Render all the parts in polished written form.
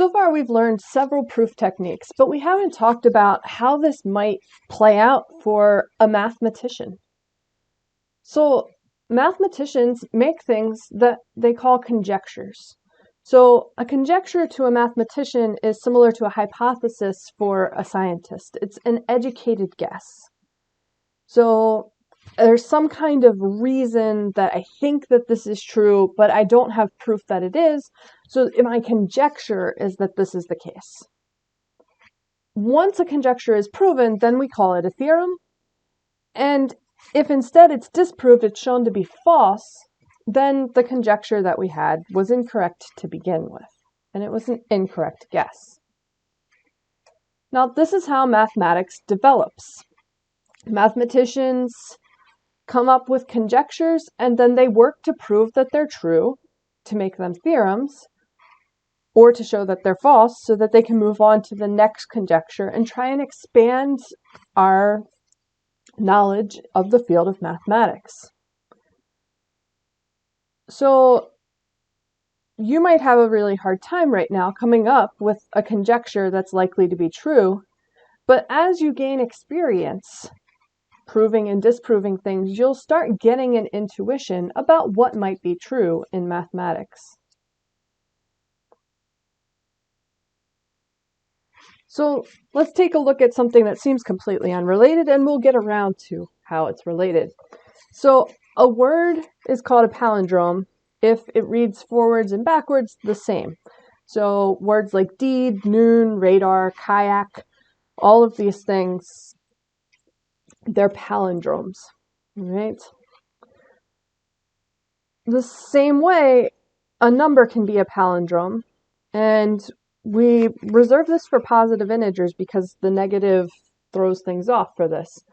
So far, we've learned several proof techniques, but we haven't talked about how this might play out for a mathematician. So mathematicians make things that they call conjectures. So a conjecture to a mathematician is similar to a hypothesis for a scientist. It's an educated guess. So there's some kind of reason that I think that this is true, but I don't have proof that it is. So my conjecture is that this is the case. Once a conjecture is proven, then we call it a theorem. And if instead it's disproved, it's shown to be false, then the conjecture that we had was incorrect to begin with, and it was an incorrect guess. Now, this is how mathematics develops. Mathematicians come up with conjectures, and then they work to prove that they're true, to make them theorems, or to show that they're false, so that they can move on to the next conjecture and try and expand our knowledge of the field of mathematics. So you might have a really hard time right now coming up with a conjecture that's likely to be true, but as you gain experience proving and disproving things, you'll start getting an intuition about what might be true in mathematics. So let's take a look at something that seems completely unrelated, and we'll get around to how it's related. So a word is called a palindrome if it reads forwards and backwards the same. So words like deed, noon, radar, kayak, all of these things, they're palindromes, right? The same way, a number can be a palindrome, and we reserve this for positive integers because the negative throws things off for this.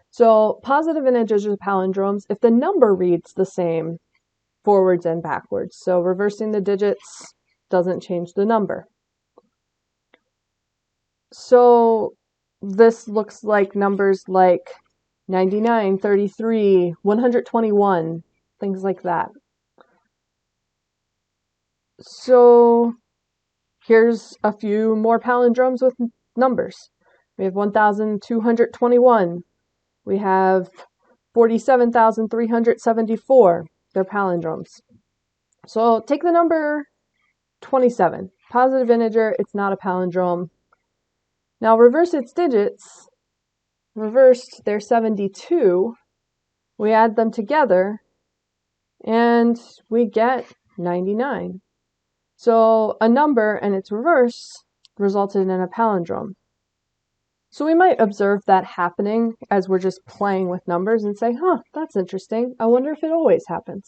So positive integers are palindromes if the number reads the same forwards and backwards. So reversing the digits doesn't change the number. So this looks like numbers like 99, 33, 121, things like that. So here's a few more palindromes with numbers. We have 1,221. We have 47,374. They're palindromes. So take the number 27. Positive integer, it's not a palindrome. Now reverse its digits. Reversed, they're 72. We add them together, and we get 99. So a number and its reverse resulted in a palindrome. So we might observe that happening as we're just playing with numbers and say, that's interesting. I wonder if it always happens.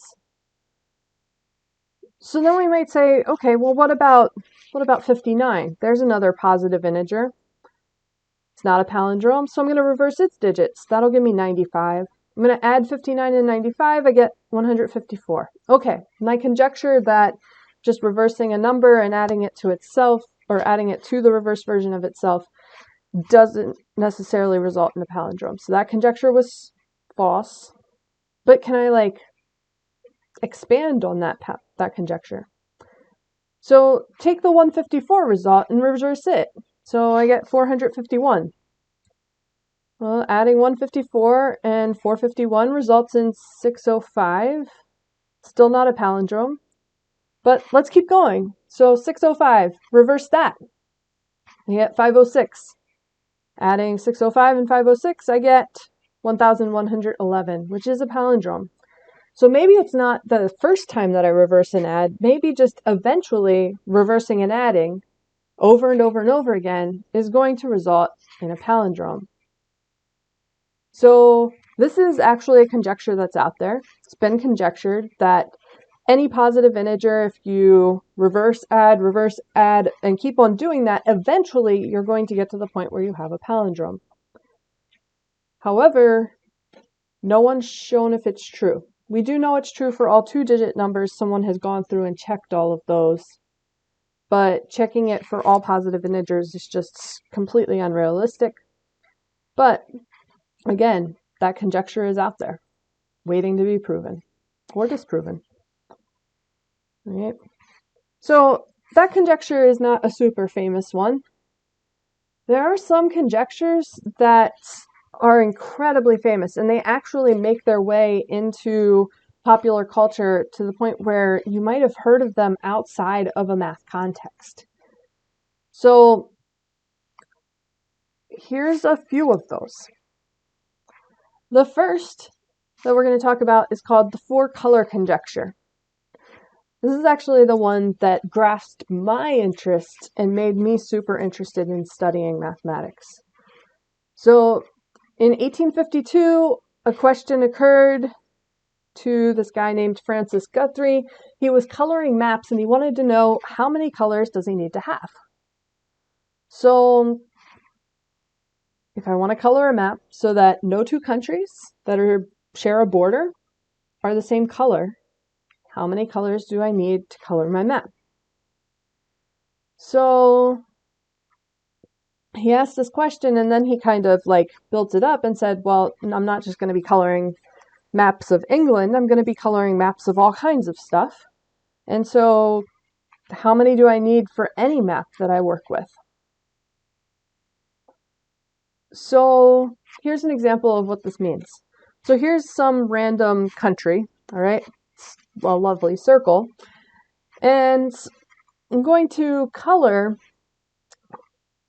So then we might say, okay, well, what about 59? There's another positive integer. It's not a palindrome, so I'm going to reverse its digits. That'll give me 95. I'm going to add 59 and 95. I get 154. Okay, my conjecture that just reversing a number and adding it to itself, or adding it to the reverse version of itself, doesn't necessarily result in a palindrome. So that conjecture was false. But can I expand on that conjecture? So take the 154 result and reverse it. So I get 451. Well, adding 154 and 451 results in 605. Still not a palindrome. But let's keep going. So 605, reverse that. I get 506. Adding 605 and 506, I get 1,111, which is a palindrome. So maybe it's not the first time that I reverse and add, maybe just eventually reversing and adding over and over and over again is going to result in a palindrome. So this is actually a conjecture that's out there. It's been conjectured that any positive integer, if you reverse add, and keep on doing that, eventually you're going to get to the point where you have a palindrome. However, no one's shown if it's true. We do know it's true for all two-digit numbers. Someone has gone through and checked all of those. But checking it for all positive integers is just completely unrealistic. But again, that conjecture is out there, waiting to be proven or disproven. Right? So that conjecture is not a super famous one. There are some conjectures that are incredibly famous, and they actually make their way into popular culture to the point where you might have heard of them outside of a math context. So here's a few of those. The first that we're going to talk about is called the four-color conjecture. This is actually the one that grasped my interest and made me super interested in studying mathematics. So in 1852, a question occurred to this guy named Francis Guthrie. He was coloring maps and he wanted to know how many colors does he need to have. So if I want to color a map so that no two countries that share a border are the same color, how many colors do I need to color my map? So he asked this question and then he kind of like built it up and said, well, I'm not just going to be coloring maps of England, I'm going to be coloring maps of all kinds of stuff. And so how many do I need for any map that I work with? So here's an example of what this means. So here's some random country, all right? It's a lovely circle. And I'm going to color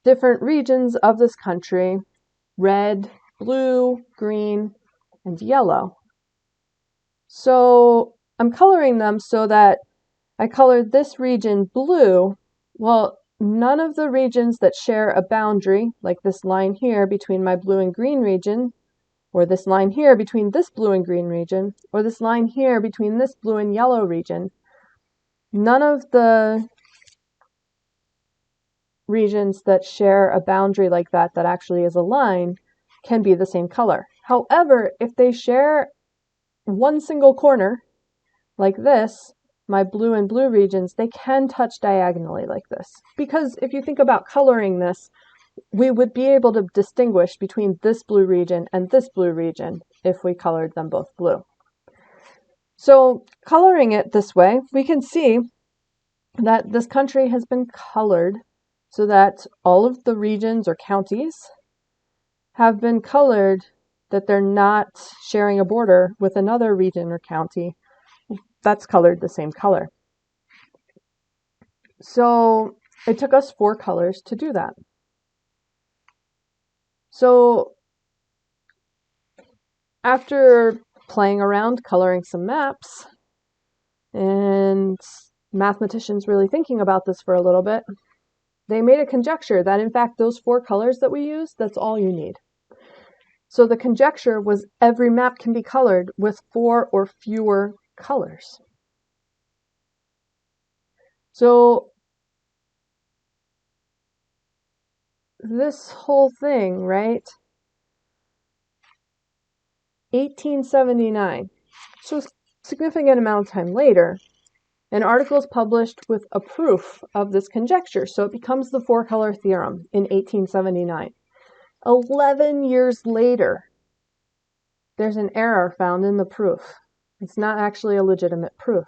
different regions of this country: red, blue, green, and yellow. So I'm coloring them so that I colored this region blue. Well, none of the regions that share a boundary, like this line here between my blue and green region, or this line here between this blue and green region, or this line here between this blue and yellow region, none of the regions that share a boundary like that actually is a line can be the same color. However, if they share one single corner, like this, my blue and blue regions, they can touch diagonally like this. Because if you think about coloring this, we would be able to distinguish between this blue region and this blue region if we colored them both blue. So coloring it this way, we can see that this country has been colored so that all of the regions or counties have been colored that they're not sharing a border with another region or county that's colored the same color. So it took us 4 colors to do that. So after playing around, coloring some maps, and mathematicians really thinking about this for a little bit, they made a conjecture that in fact those 4 colors that we use, that's all you need. So the conjecture was every map can be colored with 4 or fewer colors. So this whole thing, right? 1879. So a significant amount of time later, an article is published with a proof of this conjecture. So it becomes the 4-color theorem in 1879. 11 years later, there's an error found in the proof. It's not actually a legitimate proof.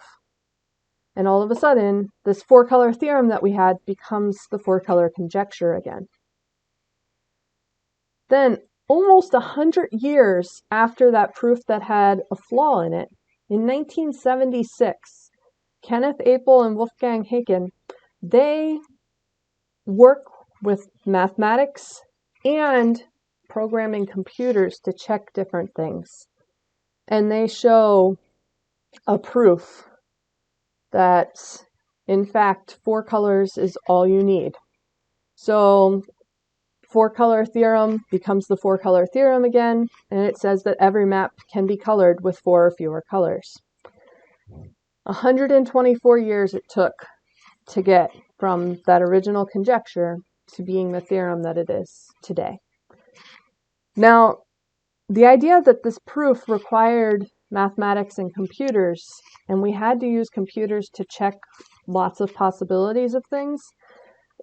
And all of a sudden, this 4-color theorem that we had becomes the 4-color conjecture again. Then, almost 100 years after that proof that had a flaw in it, in 1976, Kenneth Apel and Wolfgang Haken, they work with mathematics and programming computers to check different things. And they show a proof that, in fact, 4 colors is all you need. So 4-color theorem becomes the 4-color theorem again, and it says that every map can be colored with 4 or fewer colors. 124 years it took to get from that original conjecture to being the theorem that it is today. Now, the idea that this proof required mathematics and computers, and we had to use computers to check lots of possibilities of things,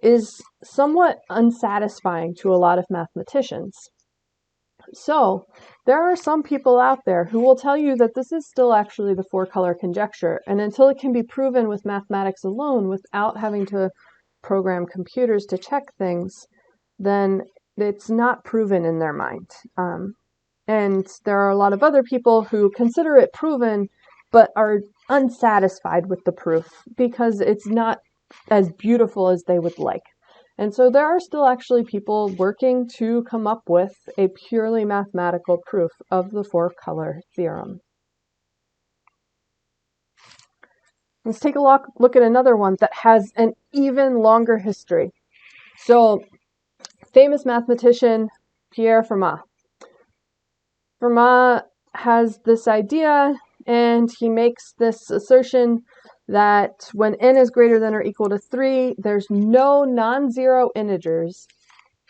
is somewhat unsatisfying to a lot of mathematicians. So there are some people out there who will tell you that this is still actually the four-color conjecture, and until it can be proven with mathematics alone without having to program computers to check things, then it's not proven in their mind. And there are a lot of other people who consider it proven but are unsatisfied with the proof because it's not as beautiful as they would like. And so there are still actually people working to come up with a purely mathematical proof of the four-color theorem. Let's take a look at another one that has an even longer history. So, famous mathematician Pierre Fermat. Fermat has this idea, and he makes this assertion that when n is greater than or equal to 3, there's no non-zero integers,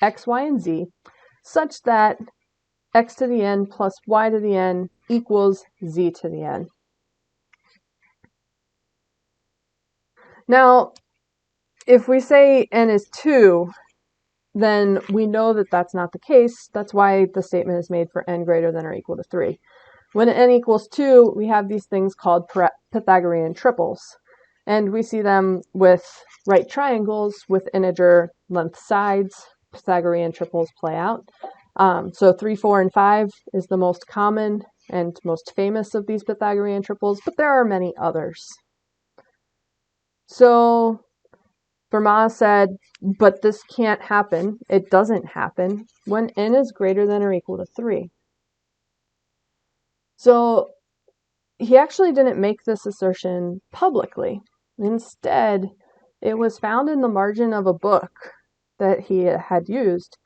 x, y, and z, such that x to the n plus y to the n equals z to the n. Now, if we say n is 2, then we know that that's not the case. That's why the statement is made for n greater than or equal to 3. When n equals 2, we have these things called Pythagorean triples. And we see them with right triangles with integer length sides. Pythagorean triples play out. So 3, 4, and 5 is the most common and most famous of these Pythagorean triples, but there are many others. So Fermat said, but this can't happen. It doesn't happen when n is greater than or equal to 3. So he actually didn't make this assertion publicly. Instead, it was found in the margin of a book that he had used.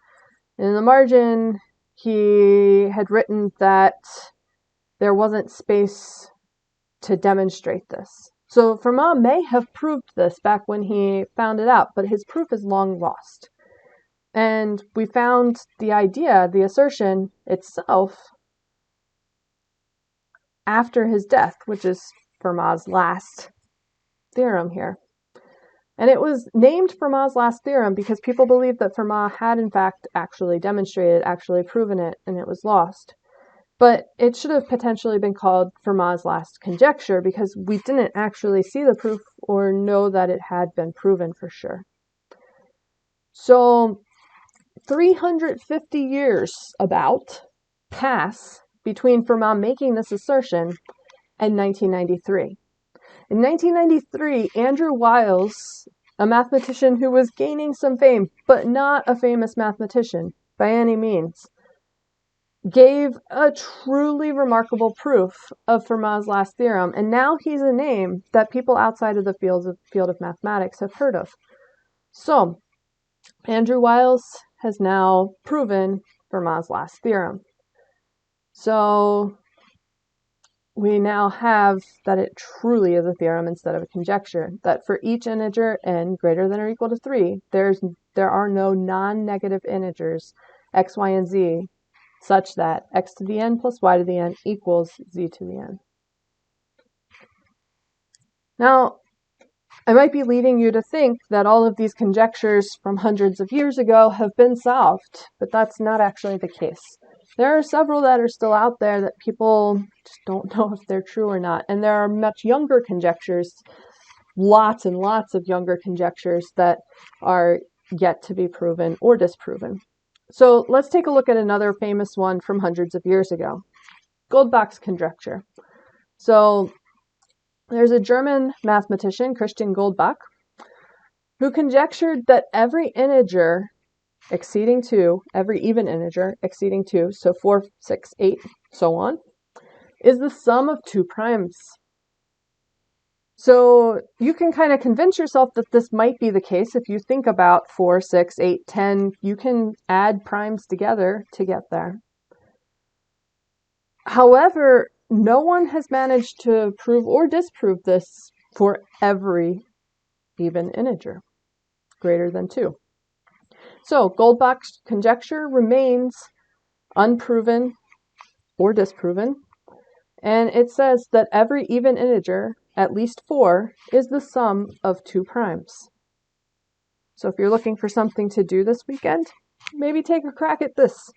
In the margin, he had written that there wasn't space to demonstrate this. So Fermat may have proved this back when he found it out, but his proof is long lost. And we found the idea, the assertion itself, after his death, which is Fermat's last theorem here. And it was named Fermat's last theorem because people believed that Fermat had in fact actually demonstrated, actually proven it, and it was lost. But it should have potentially been called Fermat's last conjecture because we didn't actually see the proof or know that it had been proven for sure. So 350 years about pass between Fermat making this assertion and 1993. In 1993, Andrew Wiles, a mathematician who was gaining some fame, but not a famous mathematician by any means, gave a truly remarkable proof of Fermat's last theorem, and now he's a name that people outside of the field of mathematics have heard of. So, Andrew Wiles has now proven Fermat's last theorem. So, we now have that it truly is a theorem instead of a conjecture, that for each integer n greater than or equal to 3, there are no non-negative integers x, y, and z, such that x to the n plus y to the n equals z to the n. Now, I might be leading you to think that all of these conjectures from hundreds of years ago have been solved, but that's not actually the case. There are several that are still out there that people just don't know if they're true or not. And there are much younger conjectures, lots and lots of younger conjectures that are yet to be proven or disproven. So let's take a look at another famous one from hundreds of years ago, Goldbach's conjecture. So there's a German mathematician, Christian Goldbach, who conjectured that every integer exceeding 2, every even integer exceeding 2, so 4, 6, 8, so on, is the sum of 2 primes. So you can kind of convince yourself that this might be the case. If you think about 4, 6, 8, 10, you can add primes together to get there. However, no one has managed to prove or disprove this for every even integer greater than 2. So Goldbach's conjecture remains unproven or disproven, and it says that every even integer, at least 4, is the sum of 2 primes. So if you're looking for something to do this weekend, maybe take a crack at this.